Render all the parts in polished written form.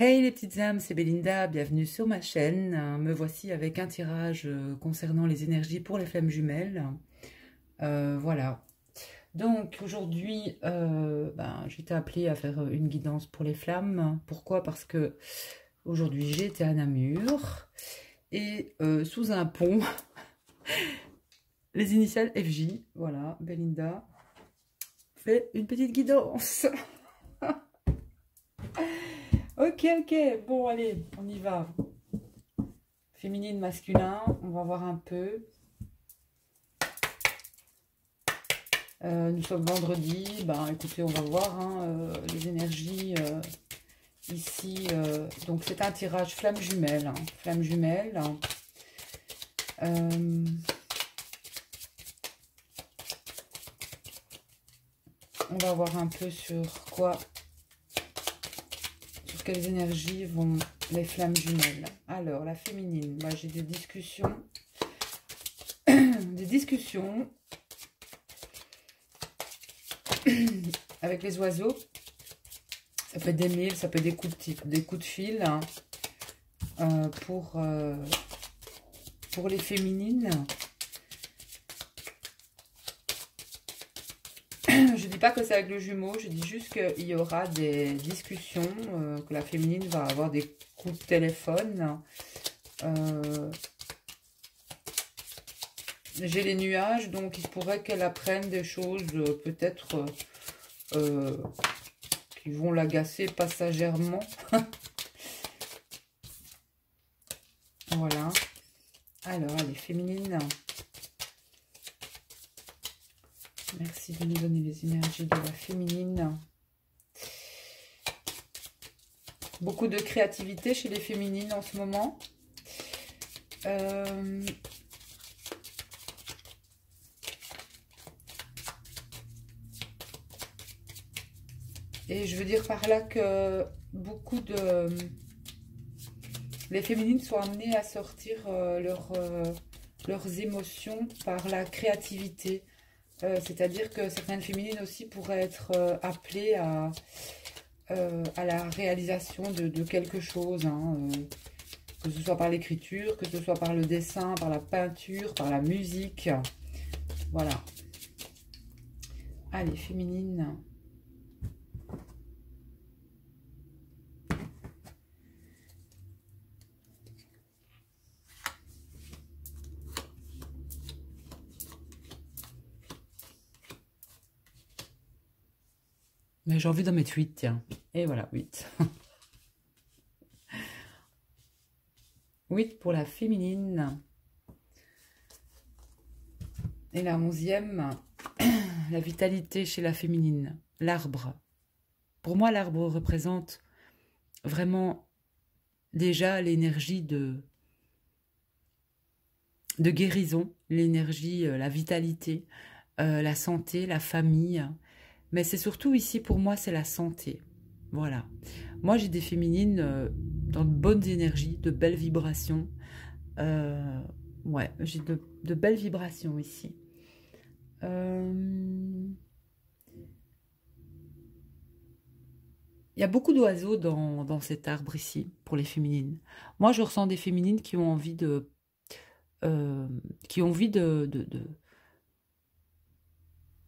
Hey les petites âmes, c'est Belinda, bienvenue sur ma chaîne. Me voici avec un tirage concernant les énergies pour les flammes jumelles. Voilà. Donc aujourd'hui, je t'ai appelé à faire une guidance pour les flammes. Pourquoi? Parce que aujourd'hui j'étais à Namur et sous un pont, les initiales FJ, voilà, Belinda fait une petite guidance. Ok, bon allez, on y va. Féminine, masculin, on va voir un peu. Nous sommes vendredi, écoutez, on va voir les énergies ici. Donc c'est un tirage flamme jumelle. Flamme jumelle. On va voir un peu sur quelles énergies vont les flammes jumelles. Alors, la féminine, moi j'ai des discussions. Avec les oiseaux. Ça peut être des mails, ça peut être des coups de fil pour les féminines. Je dis pas que c'est avec le jumeau, je dis juste qu'il y aura des discussions, que la féminine va avoir des coups de téléphone. J'ai les nuages, donc il pourrait qu'elle apprenne des choses peut-être qui vont l'agacer passagèrement. Voilà. Alors, allez, féminine. Merci de nous donner les énergies de la féminine. Beaucoup de créativité chez les féminines en ce moment. Et je veux dire par là que beaucoup de... Les féminines sont amenées à sortir leurs émotions par la créativité. C'est-à-dire que certaines féminines aussi pourraient être appelées à la réalisation de quelque chose. Que ce soit par l'écriture, que ce soit par le dessin, par la peinture, par la musique. Voilà. Allez, féminine. Mais j'ai envie d'en mettre 8, tiens. Et voilà, 8. 8 pour la féminine. Et la 11e, la vitalité chez la féminine. L'arbre. Pour moi, l'arbre représente vraiment déjà l'énergie de guérison, l'énergie, la vitalité, la santé, la famille. Mais c'est surtout ici, pour moi, c'est la santé. Voilà. Moi, j'ai des féminines dans de bonnes énergies, de belles vibrations. Ouais, j'ai de belles vibrations ici. Il y a beaucoup d'oiseaux dans cet arbre ici, pour les féminines. Moi, je ressens des féminines qui ont envie de...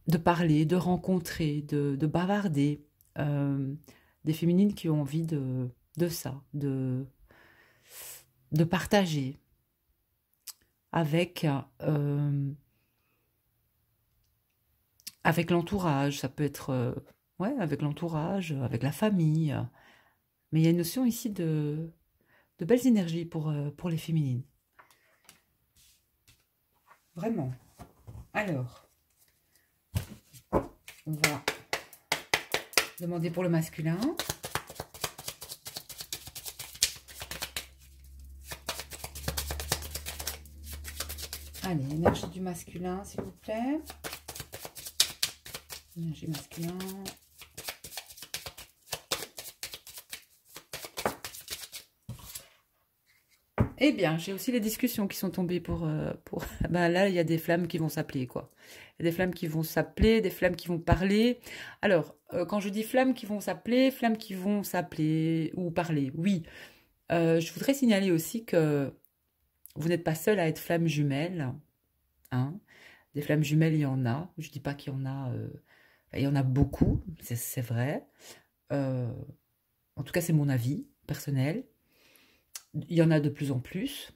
de parler, de rencontrer, de bavarder. Des féminines qui ont envie de ça, de partager avec l'entourage. Ça peut être ouais, avec l'entourage, avec la famille. Mais il y a une notion ici de belles énergies pour les féminines. Vraiment. Alors, on va demander pour le masculin. Allez, énergie du masculin, s'il vous plaît. Énergie masculin. Eh bien, j'ai aussi les discussions qui sont tombées pour... là, il y a des flammes qui vont s'appeler, quoi. Il y a des flammes qui vont s'appeler, des flammes qui vont parler. Alors, quand je dis flammes qui vont s'appeler ou parler, oui. Je voudrais signaler aussi que vous n'êtes pas seul à être flamme jumelle. Hein. Des flammes jumelles, il y en a. Je ne dis pas qu'il y en a... il y en a beaucoup, c'est vrai. En tout cas, c'est mon avis personnel. Il y en a de plus en plus.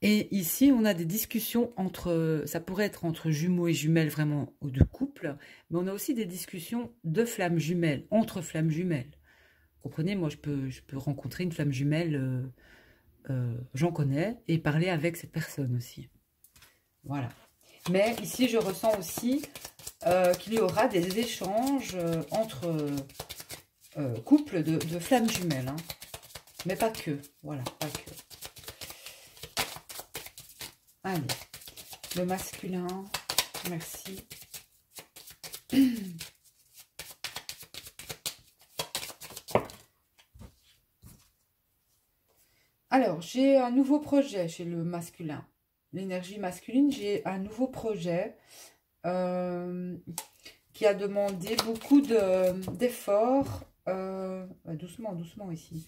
Et ici, on a des discussions entre... Ça pourrait être entre jumeaux et jumelles, vraiment, ou de couple. Mais on a aussi des discussions de flammes jumelles, entre flammes jumelles. Vous comprenez, moi, je peux rencontrer une flamme jumelle, j'en connais, et parler avec cette personne aussi. Voilà. Mais ici, je ressens aussi qu'il y aura des échanges entre couples de flammes jumelles. Hein. Mais pas que. Voilà, pas que. Allez. Le masculin. Merci. Alors, j'ai un nouveau projet chez le masculin. L'énergie masculine, j'ai un nouveau projet qui a demandé beaucoup d'efforts. Doucement, doucement ici.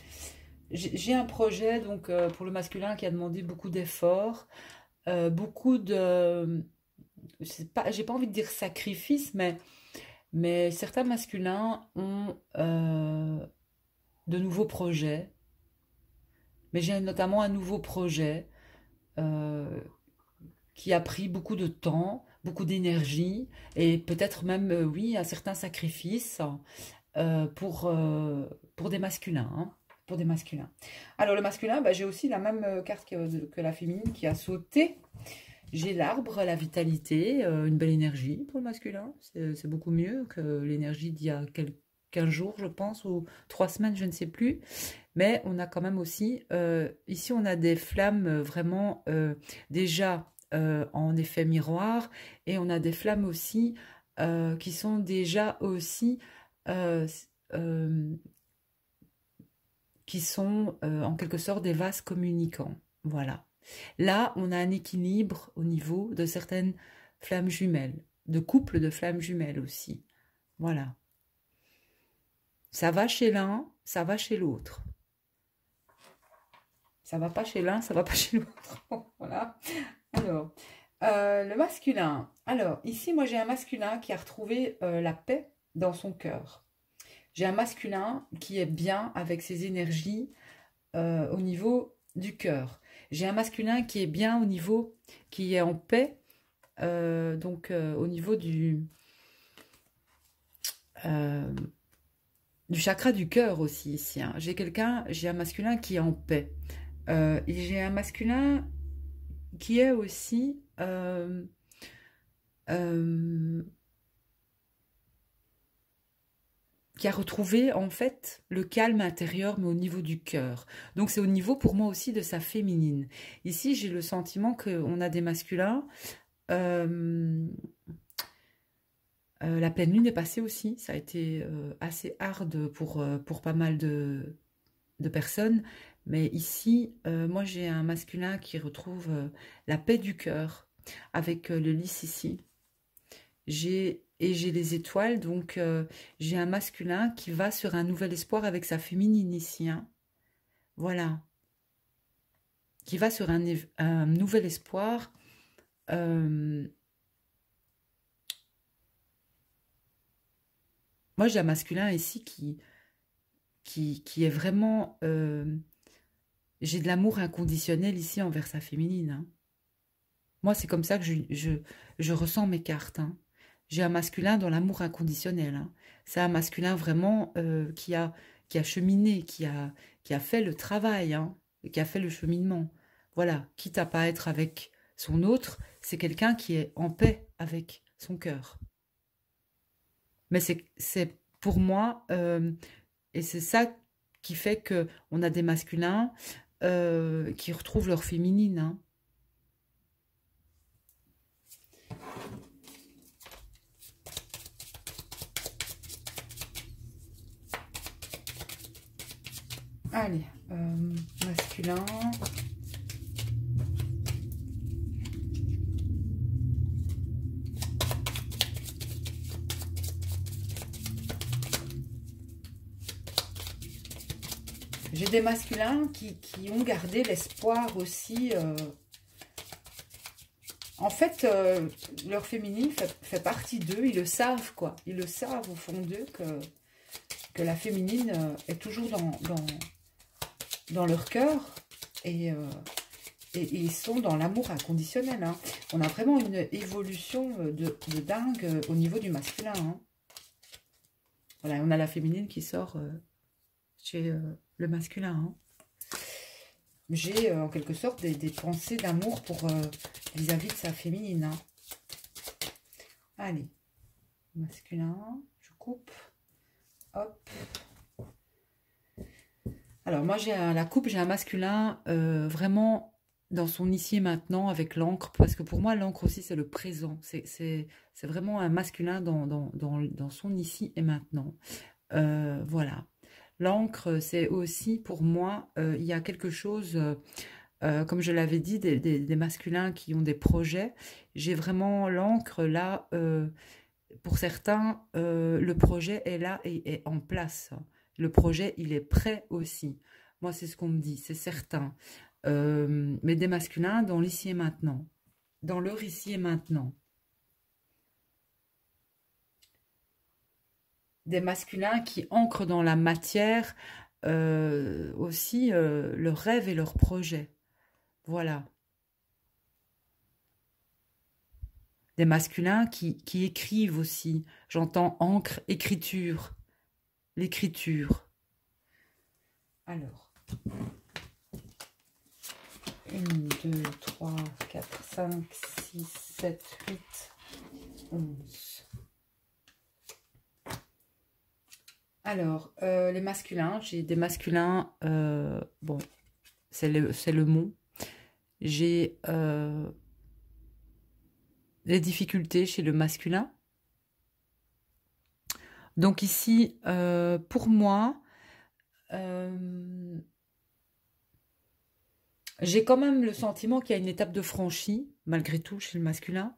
J'ai un projet donc pour le masculin qui a demandé beaucoup d'efforts, beaucoup de... J'ai pas envie de dire sacrifice, mais certains masculins ont de nouveaux projets. Mais j'ai notamment un nouveau projet qui a pris beaucoup de temps, beaucoup d'énergie et peut-être même, oui, un certain sacrifice pour des masculins. Hein, pour des masculins. Alors le masculin, bah, j'ai aussi la même carte que la féminine qui a sauté. J'ai l'arbre, la vitalité, une belle énergie pour le masculin. C'est beaucoup mieux que l'énergie d'il y a 15 jours, je pense, ou 3 semaines, je ne sais plus. Mais on a quand même aussi, ici on a des flammes vraiment déjà en effet miroir, et on a des flammes aussi qui sont déjà aussi, qui sont en quelque sorte des vases communicants. Voilà. Là, on a un équilibre au niveau de certaines flammes jumelles, de couples de flammes jumelles aussi. Voilà. Ça va chez l'un, ça va chez l'autre. Ça va pas chez l'un, ça va pas chez l'autre. Voilà. Alors, le masculin. Alors, ici, moi, j'ai un masculin qui a retrouvé la paix dans son cœur. J'ai un masculin qui est bien avec ses énergies au niveau du cœur. J'ai un masculin qui est bien au niveau, qui est en paix, donc au niveau du chakra du cœur aussi ici. Hein. J'ai un masculin qui est en paix. J'ai un masculin qui est aussi qui a retrouvé en fait le calme intérieur, mais au niveau du cœur. Donc c'est au niveau pour moi aussi de sa féminine. Ici j'ai le sentiment qu'on a des masculins. La pleine lune est passée aussi. Ça a été assez hard pour pas mal de personnes. Mais ici, moi j'ai un masculin qui retrouve la paix du cœur avec le lys ici. J'ai les étoiles, donc j'ai un masculin qui va sur un nouvel espoir avec sa féminine ici. Hein. Voilà. Qui va sur un nouvel espoir. Moi, j'ai un masculin ici qui est vraiment... j'ai de l'amour inconditionnel ici envers sa féminine. Hein. Moi, c'est comme ça que je ressens mes cartes. Hein. J'ai un masculin dans l'amour inconditionnel. Hein. C'est un masculin vraiment qui a cheminé, qui a fait le travail, hein, qui a fait le cheminement. Voilà, quitte à pas être avec son autre, c'est quelqu'un qui est en paix avec son cœur. Mais c'est pour moi, et c'est ça qui fait qu'on a des masculins qui retrouvent leur féminine. Hein. Allez, masculin. J'ai des masculins qui ont gardé l'espoir aussi. En fait, leur féminine fait partie d'eux. Ils le savent, quoi. Ils le savent au fond d'eux que la féminine est toujours dans leur cœur. Et ils sont dans l'amour inconditionnel. Hein. On a vraiment une évolution de dingue au niveau du masculin. Hein. Voilà, on a la féminine qui sort chez le masculin. Hein. J'ai en quelque sorte des pensées d'amour pour vis-à-vis de sa féminine. Hein. Allez, masculin, je coupe. Hop. Alors moi j'ai la coupe, j'ai un masculin vraiment dans son ici et maintenant avec l'encre, parce que pour moi l'encre aussi c'est le présent. C'est vraiment un masculin dans son ici et maintenant. Voilà. L'encre, c'est aussi, pour moi, il y a quelque chose, comme je l'avais dit, des masculins qui ont des projets. J'ai vraiment l'encre, là, pour certains, le projet est là et est en place. Le projet, il est prêt aussi. Moi, c'est ce qu'on me dit, c'est certain. Mais des masculins dans l'ici et maintenant. Dans leur ici et maintenant. Des masculins qui ancrent dans la matière aussi leurs rêves et leurs projets. Voilà. Des masculins qui écrivent aussi. J'entends encre, écriture. L'écriture. Alors. 1, 2, 3, 4, 5, 6, 7, 8, 11. Alors, les masculins, j'ai des masculins, bon, c'est le mot. J'ai les difficultés chez le masculin. Donc ici, pour moi, j'ai quand même le sentiment qu'il y a une étape de franchie, malgré tout, chez le masculin.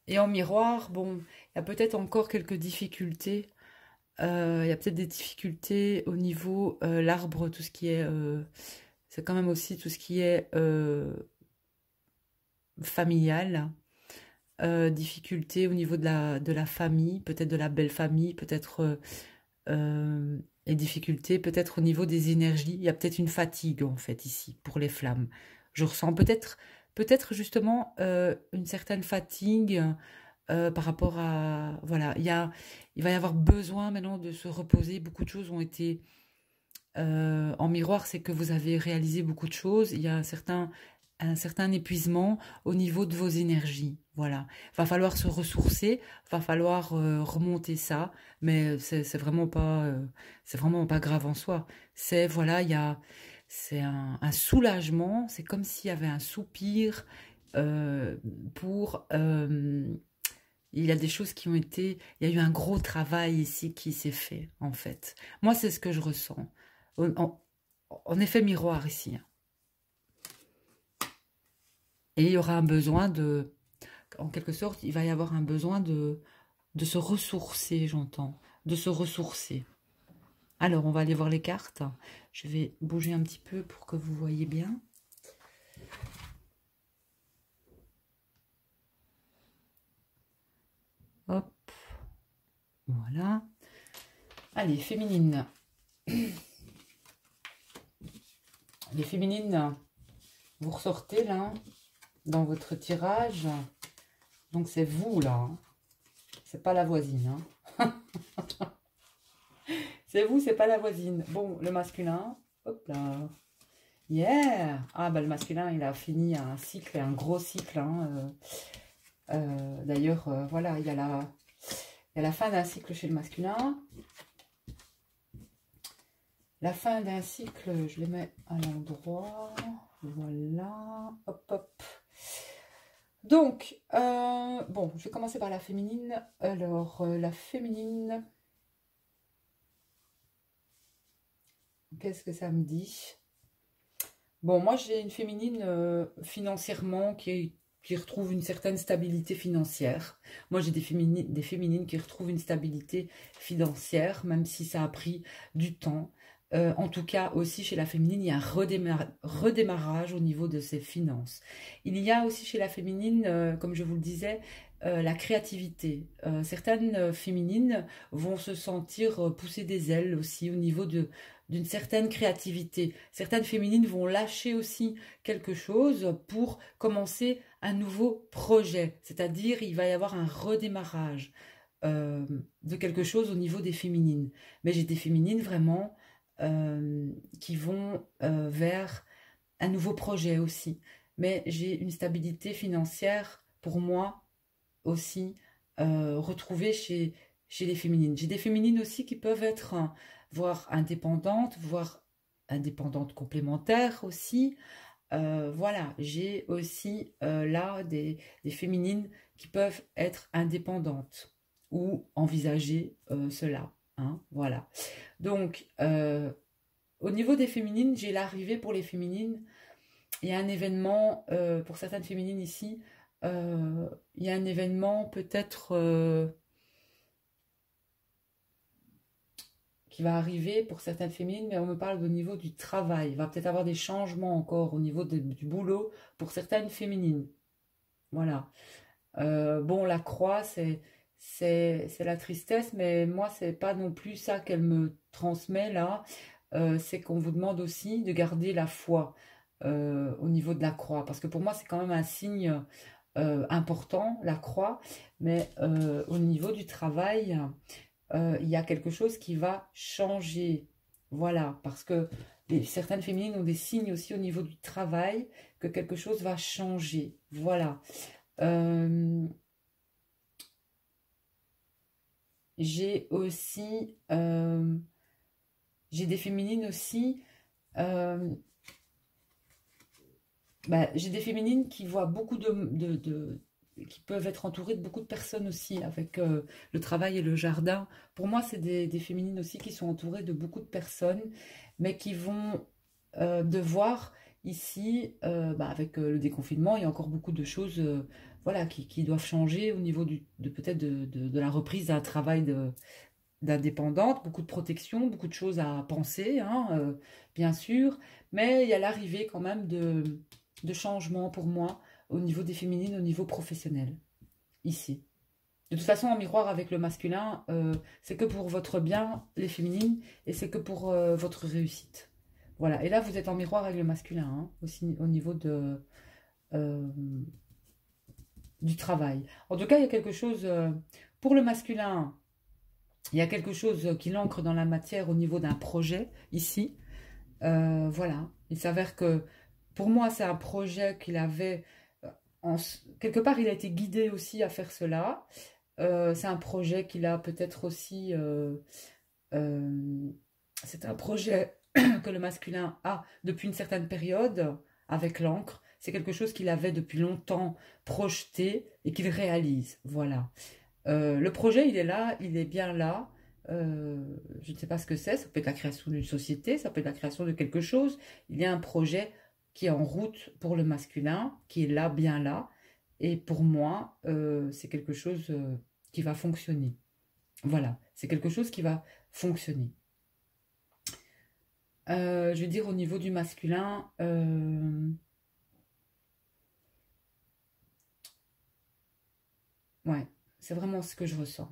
Et en miroir, bon, il y a peut-être encore quelques difficultés. Il y a peut-être des difficultés au niveau l'arbre, tout ce qui est... c'est quand même aussi tout ce qui est familial. Difficultés au niveau de la famille, peut-être de la belle famille, peut-être... et difficultés peut-être au niveau des énergies. Il y a peut-être une fatigue, en fait, ici, pour les flammes. Je ressens peut-être justement une certaine fatigue par rapport à... Voilà, il va y avoir besoin maintenant de se reposer. Beaucoup de choses ont été... en miroir, c'est que vous avez réalisé beaucoup de choses. Il y a un certain épuisement au niveau de vos énergies. Voilà. Va falloir se ressourcer, va falloir remonter ça, mais c'est vraiment pas grave en soi. C'est voilà, c'est un soulagement, c'est comme s'il y avait un soupir pour il y a des choses qui ont été, il y a eu un gros travail ici qui s'est fait en fait. Moi, c'est ce que je ressens. En effet miroir ici. Et il y aura un besoin de, en quelque sorte, il va y avoir un besoin de se ressourcer, j'entends, de se ressourcer. Alors, on va aller voir les cartes. Je vais bouger un petit peu pour que vous voyez bien. Hop, voilà. Allez, féminine. Les féminines, vous ressortez là, dans votre tirage. Donc, c'est vous là. Hein. C'est pas la voisine. Hein. C'est vous, c'est pas la voisine. Bon, le masculin, hop là. Yeah! Ah, bah le masculin, il a fini un cycle, un gros cycle. Hein. D'ailleurs, voilà, il y a la fin d'un cycle chez le masculin. La fin d'un cycle, je les mets à l'endroit. Voilà. Hop, hop. Donc, bon, je vais commencer par la féminine. Alors, la féminine... Qu'est-ce que ça me dit? Bon, moi, j'ai une féminine financièrement qui qui retrouvent une certaine stabilité financière. Moi, j'ai des féminines qui retrouvent une stabilité financière, même si ça a pris du temps. En tout cas, aussi chez la féminine, il y a un redémarrage au niveau de ses finances. Il y a aussi chez la féminine, comme je vous le disais, la créativité. Certaines féminines vont se sentir pousser des ailes aussi au niveau d'une certaine créativité. Certaines féminines vont lâcher aussi quelque chose pour commencer un nouveau projet. C'est-à-dire, il va y avoir un redémarrage euh, de quelque chose au niveau des féminines. Mais j'ai des féminines vraiment qui vont vers un nouveau projet aussi. Mais j'ai une stabilité financière pour moi aussi retrouvée chez les féminines. J'ai des féminines aussi qui peuvent être voire indépendantes, voire indépendantes complémentaires aussi. Voilà, j'ai aussi là des féminines qui peuvent être indépendantes ou envisager cela. Hein, voilà. Donc, au niveau des féminines, j'ai l'arrivée pour les féminines. Il y a un événement, pour certaines féminines ici, il y a un événement peut-être qui va arriver pour certaines féminines, mais on me parle au niveau du travail. Il va peut-être avoir des changements encore au niveau du boulot pour certaines féminines. Voilà. Bon, la croix, c'est la tristesse, mais moi, c'est pas non plus ça qu'elle me transmet là. C'est qu'on vous demande aussi de garder la foi au niveau de la croix, parce que pour moi, c'est quand même un signe important, la croix, mais au niveau du travail, il y a quelque chose qui va changer. Voilà, parce que certaines féminines ont des signes aussi au niveau du travail que quelque chose va changer. Voilà. Euh, j'ai aussi, j'ai des féminines aussi, euh, j'ai des féminines qui voient beaucoup qui peuvent être entourées de beaucoup de personnes aussi, avec le travail et le jardin. Pour moi, c'est des féminines aussi qui sont entourées de beaucoup de personnes, mais qui vont devoir ici, avec le déconfinement, il y a encore beaucoup de choses voilà, qui doivent changer au niveau peut-être de la reprise d'un travail d'indépendante, beaucoup de protection, beaucoup de choses à penser, hein, bien sûr, mais il y a l'arrivée quand même de changements pour moi au niveau des féminines, au niveau professionnel, ici. De toute façon, en miroir avec le masculin, c'est que pour votre bien, les féminines, et c'est que pour votre réussite. Voilà, et là, vous êtes en miroir avec le masculin, hein, aussi au niveau euh, du travail. En tout cas, il y a quelque chose, pour le masculin, il y a quelque chose qui l'ancre dans la matière au niveau d'un projet, ici. Voilà, il s'avère que pour moi, c'est un projet qu'il avait, quelque part, il a été guidé aussi à faire cela. C'est un projet qu'il a peut-être aussi, euh, c'est un projet que le masculin a depuis une certaine période avec l'encre. C'est quelque chose qu'il avait depuis longtemps projeté et qu'il réalise. Voilà. Le projet, il est là, il est bien là. Je ne sais pas ce que c'est. Ça peut être la création d'une société, ça peut être la création de quelque chose. Il y a un projet qui est en route pour le masculin, qui est là, bien là. Et pour moi, c'est quelque chose qui va fonctionner. Voilà, c'est quelque chose qui va fonctionner. Je veux dire, au niveau du masculin, ouais, c'est vraiment ce que je ressens.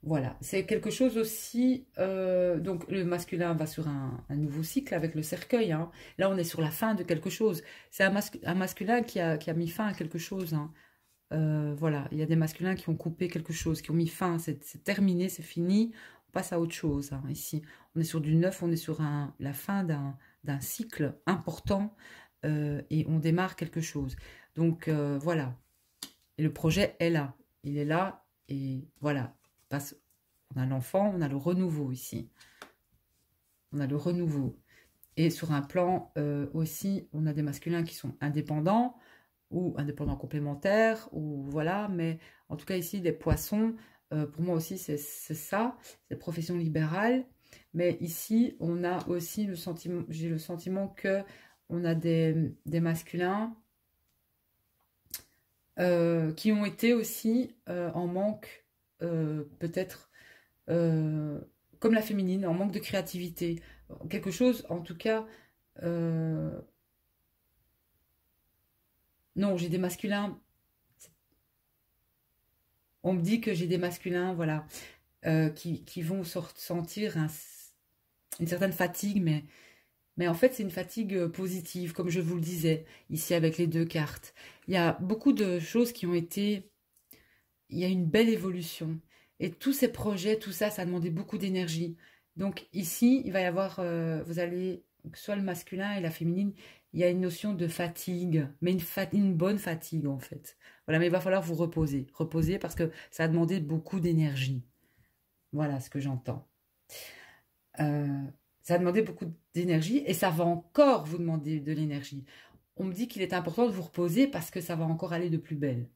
Voilà, c'est quelque chose aussi. Donc, le masculin va sur un nouveau cycle avec le cercueil. Hein. Là, on est sur la fin de quelque chose. C'est un masculin qui a mis fin à quelque chose. Hein. Voilà, il y a des masculins qui ont coupé quelque chose, qui ont mis fin. C'est terminé, c'est fini. On passe à autre chose. Hein. Ici, on est sur du neuf, on est sur la fin d'un cycle important et on démarre quelque chose. Donc, voilà. Et le projet est là. Il est là et voilà. On a l'enfant, on a le renouveau ici. On a le renouveau. Et sur un plan aussi, on a des masculins qui sont indépendants ou indépendants complémentaires, ou voilà, mais en tout cas ici, les poissons, pour moi aussi, c'est ça, c'est profession libérale. Mais ici, on a aussi le sentiment, j'ai le sentiment que on a des masculins qui ont été aussi en manque, peut-être, comme la féminine, en manque de créativité. Quelque chose, en tout cas, non, j'ai des masculins, on me dit que j'ai des masculins, voilà, qui vont sentir une certaine fatigue, mais en fait, c'est une fatigue positive, comme je vous le disais, ici avec les deux cartes. Il y a beaucoup de choses qui ont été... Il y a une belle évolution. Et tous ces projets, tout ça, ça a demandé beaucoup d'énergie. Donc ici, il va y avoir... vous allez... Soit le masculin et la féminine, il y a une notion de fatigue, mais une bonne fatigue en fait. Voilà, mais il va falloir vous reposer. Reposer parce que ça a demandé beaucoup d'énergie. Voilà ce que j'entends. Ça a demandé beaucoup d'énergie et ça va encore vous demander de l'énergie. On me dit qu'il est important de vous reposer parce que ça va encore aller de plus belle.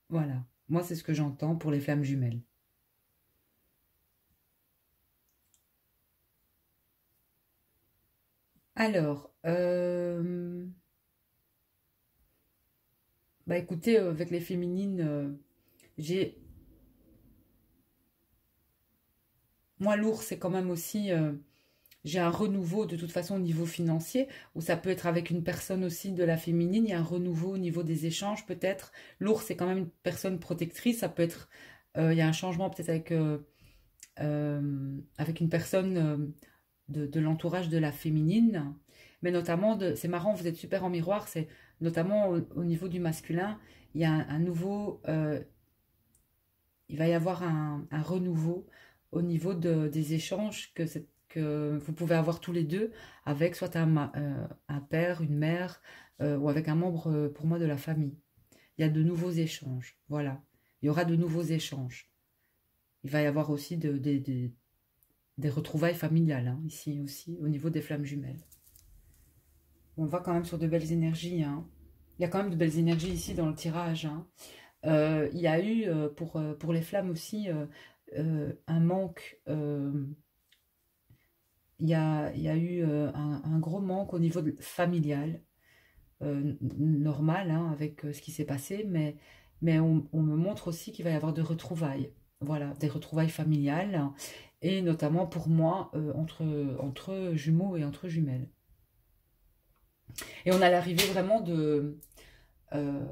Voilà, moi c'est ce que j'entends pour les flammes jumelles. Alors, bah écoutez, avec les féminines, j'ai... Moi, l'ours, c'est quand même aussi... j'ai un renouveau de toute façon au niveau financier, ou ça peut être avec une personne aussi de la féminine, il y a un renouveau au niveau des échanges peut-être. L'ours, c'est quand même une personne protectrice, ça peut être, il y a un changement peut-être avec une personne de l'entourage de la féminine, mais notamment, c'est marrant, vous êtes super en miroir, c'est notamment au niveau du masculin, il y a un nouveau, il va y avoir un renouveau au niveau des échanges que vous pouvez avoir tous les deux avec soit un père, une mère ou avec un membre pour moi de la famille. Il y a de nouveaux échanges, voilà. Il y aura de nouveaux échanges. Il va y avoir aussi des retrouvailles familiales, hein, ici aussi, au niveau des flammes jumelles. On va quand même sur de belles énergies, hein. Il y a quand même de belles énergies ici dans le tirage, hein. Il y a eu, pour les flammes aussi, un manque... il y a eu un gros manque au niveau familial, normal, hein, avec ce qui s'est passé, mais on me montre aussi qu'il va y avoir de retrouvailles. Voilà, des retrouvailles familiales, hein, et notamment pour moi, entre jumeaux et entre jumelles. Et on a l'arrivée vraiment de... euh,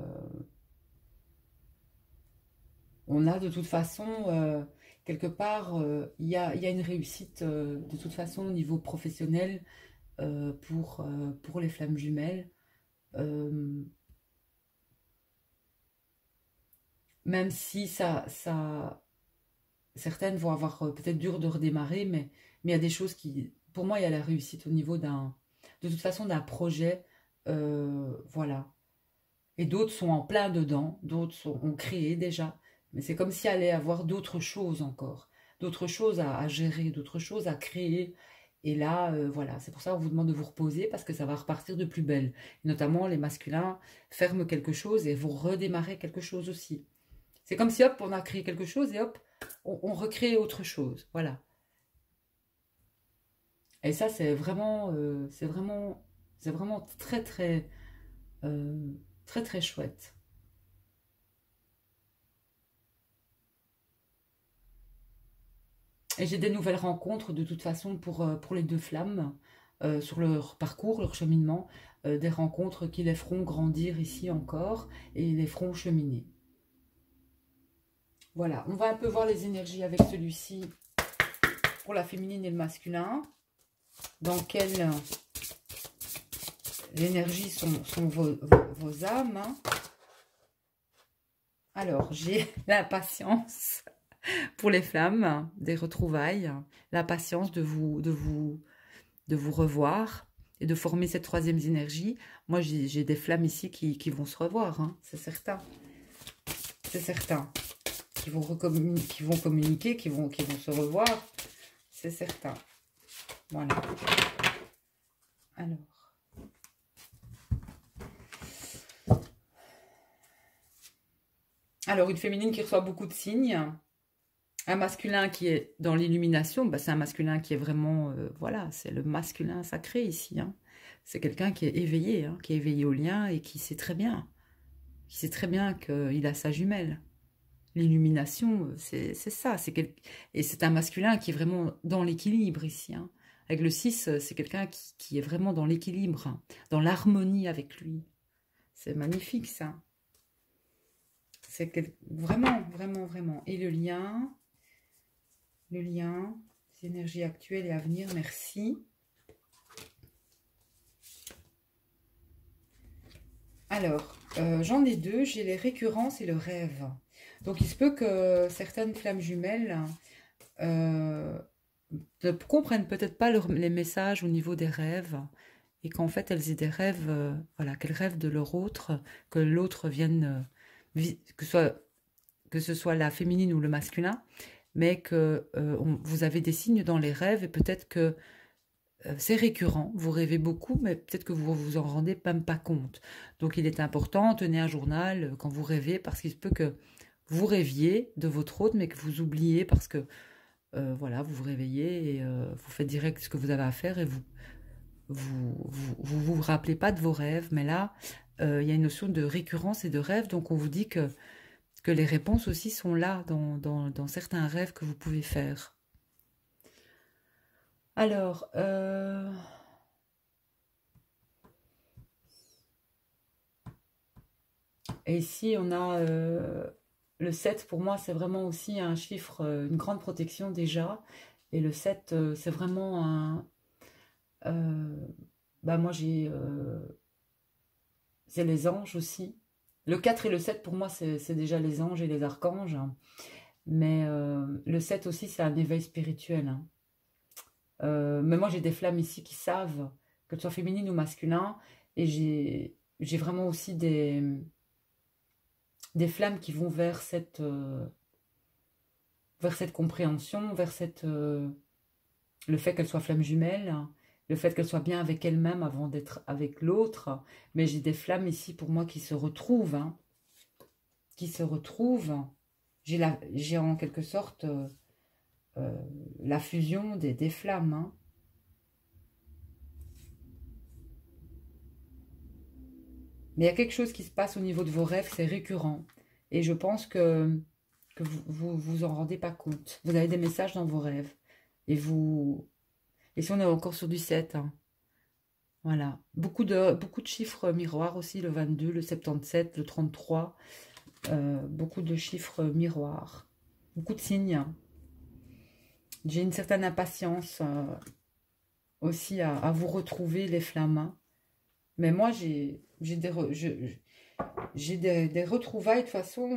on a de toute façon, quelque part, il y a une réussite de toute façon au niveau professionnel pour les flammes jumelles. Euh, Même si certaines vont avoir peut-être dur de redémarrer, mais il y a des choses qui, pour moi, il y a la réussite au niveau de toute façon, d'un projet, voilà. Et d'autres sont en plein dedans, ont créé déjà, mais c'est comme s'il allait avoir d'autres choses encore, d'autres choses à gérer, d'autres choses à créer. Et là, voilà, c'est pour ça qu'on vous demande de vous reposer parce que ça va repartir de plus belle. Et notamment, les masculins ferment quelque chose et vous redémarrez quelque chose aussi. C'est comme si, hop, on a créé quelque chose et hop, on recrée autre chose. Voilà. Et ça, c'est vraiment très, très, euh, très, très chouette. Et j'ai des nouvelles rencontres de toute façon pour les deux flammes, sur leur parcours, leur cheminement, des rencontres qui les feront grandir ici encore et les feront cheminer. Voilà, on va un peu voir les énergies avec celui-ci pour la féminine et le masculin. Dans quelle énergie sont vos âmes, hein. Alors, j'ai la patience pour les flammes, des retrouvailles, la patience de vous revoir et de former cette troisième énergie. Moi, j'ai des flammes ici qui vont se revoir, hein, c'est certain. C'est certain. Qui vont communiquer, qui vont se revoir, c'est certain. Voilà. Alors, une féminine qui reçoit beaucoup de signes. Un masculin qui est dans l'illumination, bah, c'est un masculin qui est vraiment... voilà, c'est le masculin sacré ici, hein. C'est quelqu'un qui est éveillé au lien et qui sait très bien. Il sait très bien qu'il a sa jumelle. L'illumination, c'est ça. Et c'est un masculin qui est vraiment dans l'équilibre ici. Hein. Avec le 6, c'est quelqu'un qui est vraiment dans l'équilibre, hein, dans l'harmonie avec lui. C'est magnifique, ça. C'est vraiment, vraiment, vraiment. Et le lien, les énergies actuelles et à venir, merci. Alors, j'en ai deux, j'ai les récurrences et le rêve. Donc, il se peut que certaines flammes jumelles ne comprennent peut-être pas les messages au niveau des rêves et qu'en fait, elles aient des rêves, voilà, qu'elles rêvent de leur autre, que l'autre vienne, que ce soit la féminine ou le masculin, mais que vous avez des signes dans les rêves et peut-être que c'est récurrent, vous rêvez beaucoup, mais peut-être que vous vous en rendez même pas compte. Donc il est important, tenez un journal quand vous rêvez, parce qu'il se peut que vous rêviez de votre hôte, mais que vous oubliez parce que voilà, vous vous réveillez et vous faites direct ce que vous avez à faire et vous rappelez pas de vos rêves. Mais là, il y a une notion de récurrence et de rêve, donc on vous dit que les réponses aussi sont là dans certains rêves que vous pouvez faire. Alors, et ici on a le 7, pour moi c'est vraiment aussi un chiffre, une grande protection déjà. Et le 7, c'est vraiment un... bah moi c'est les anges aussi. Le 4 et le 7 pour moi c'est déjà les anges et les archanges. Mais le 7 aussi c'est un éveil spirituel. Hein. Mais moi j'ai des flammes ici qui savent, que ce soit féminine ou masculin. Et j'ai vraiment aussi des flammes qui vont vers cette compréhension, vers le fait qu'elle soit flamme jumelle, le fait qu'elle soit bien avec elle-même avant d'être avec l'autre. Mais j'ai des flammes ici pour moi qui se retrouvent, hein, qui se retrouvent. J'ai en quelque sorte la fusion des flammes. Hein. Mais il y a quelque chose qui se passe au niveau de vos rêves, c'est récurrent. Et je pense que vous en rendez pas compte. Vous avez des messages dans vos rêves. Et si on est encore sur du 7, hein. Voilà. Beaucoup de chiffres miroirs aussi, le 22, le 77, le 33. Beaucoup de chiffres miroirs. Beaucoup de signes. J'ai une certaine impatience aussi à vous retrouver, les flammes. Mais moi, j'ai des retrouvailles de toute façon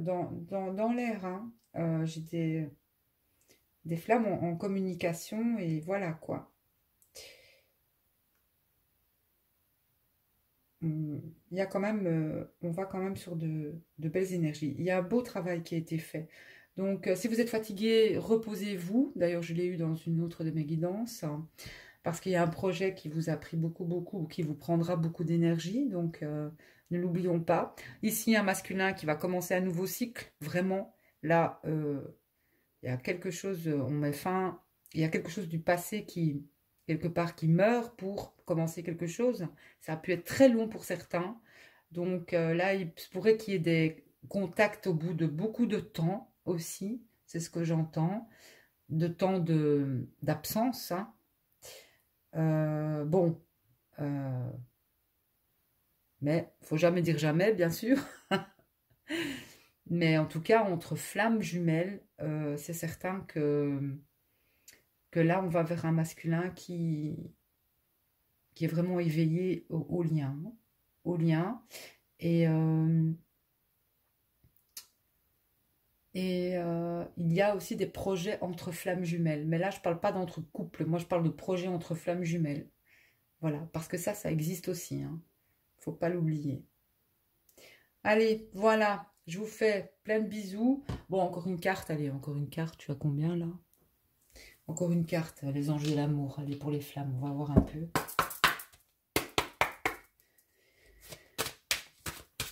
dans l'air. Hein. J'ai des flammes en communication et voilà quoi. Il y a quand même, on va quand même sur de belles énergies. Il y a un beau travail qui a été fait. Donc, si vous êtes fatigué, reposez-vous. D'ailleurs, je l'ai eu dans une autre de mes guidances. Hein, parce qu'il y a un projet qui vous a pris beaucoup, qui vous prendra beaucoup d'énergie. Donc, ne l'oublions pas. Ici, un masculin qui va commencer un nouveau cycle. Vraiment, là, il y a quelque chose, on met fin, il y a quelque chose du passé qui, quelque part, qui meurt pour commencer quelque chose. Ça a pu être très long pour certains. Donc là, il se pourrait qu'il y ait des contacts au bout de beaucoup de temps aussi. C'est ce que j'entends. De temps d'absence. Hein. Bon. Mais il ne faut jamais dire jamais, bien sûr. Mais en tout cas, entre flammes jumelles, c'est certain que là, on va vers un masculin qui est vraiment éveillé au lien. Au lien. Et il y a aussi des projets entre flammes jumelles. Mais là, je ne parle pas d'entre couples. Moi, je parle de projets entre flammes jumelles. Voilà, parce que ça existe aussi. Il ne faut pas l'oublier. Allez, voilà. Je vous fais plein de bisous. Bon, encore une carte. Allez, encore une carte. Tu as combien, là? Encore une carte. Les anges de l'amour. Allez, pour les flammes. On va voir un peu.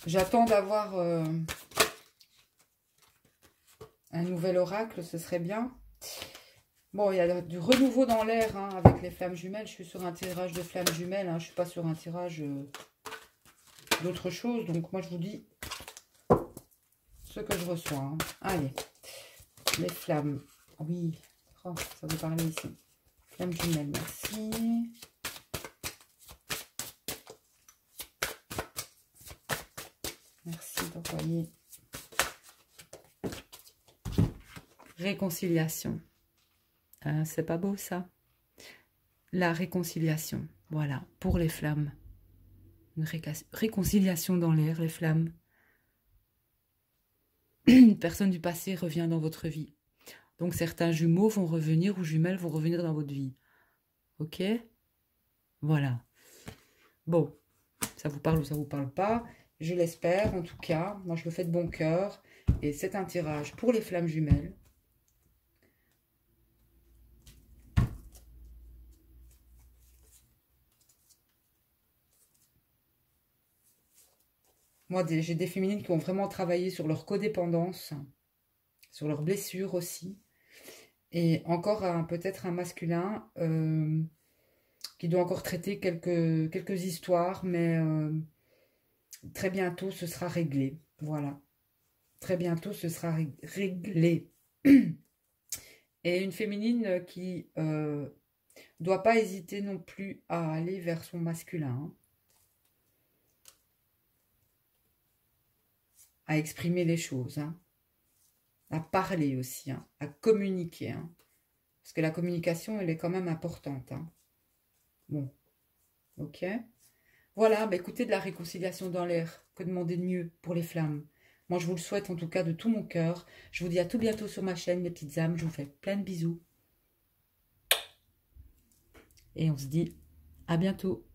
J'attends d'avoir un nouvel oracle. Ce serait bien. Bon, il y a du renouveau dans l'air hein, avec les flammes jumelles. Je suis sur un tirage de flammes jumelles. Hein. Je ne suis pas sur un tirage d'autres choses. Donc, moi, je vous dis ce que je reçois. Hein. Allez, les flammes. Oui, oh, ça veut parler ici. Flammes jumelles, merci. Merci d'envoyer. Réconciliation. C'est pas beau, ça? La réconciliation. Voilà, pour les flammes. Une réconciliation dans l'air, les flammes. Une personne du passé revient dans votre vie. Donc, certains jumeaux vont revenir ou jumelles vont revenir dans votre vie. Ok? Voilà. Bon, ça vous parle ou ça vous parle pas? Je l'espère, en tout cas. Moi, je le fais de bon cœur. Et c'est un tirage pour les flammes jumelles. Moi, j'ai des féminines qui ont vraiment travaillé sur leur codépendance, sur leurs blessures aussi. Et encore peut-être un masculin qui doit encore traiter quelques histoires, mais très bientôt ce sera réglé. Voilà. Très bientôt ce sera réglé. Et une féminine qui doit pas hésiter non plus à aller vers son masculin. Hein. À exprimer les choses. Hein. À parler aussi. Hein. À communiquer. Hein. Parce que la communication, elle est quand même importante. Hein. Bon. Ok. Voilà, bah écoutez, de la réconciliation dans l'air. Que demander de mieux pour les flammes? Moi, je vous le souhaite en tout cas de tout mon cœur. Je vous dis à tout bientôt sur ma chaîne, mes petites âmes. Je vous fais plein de bisous. Et on se dit à bientôt.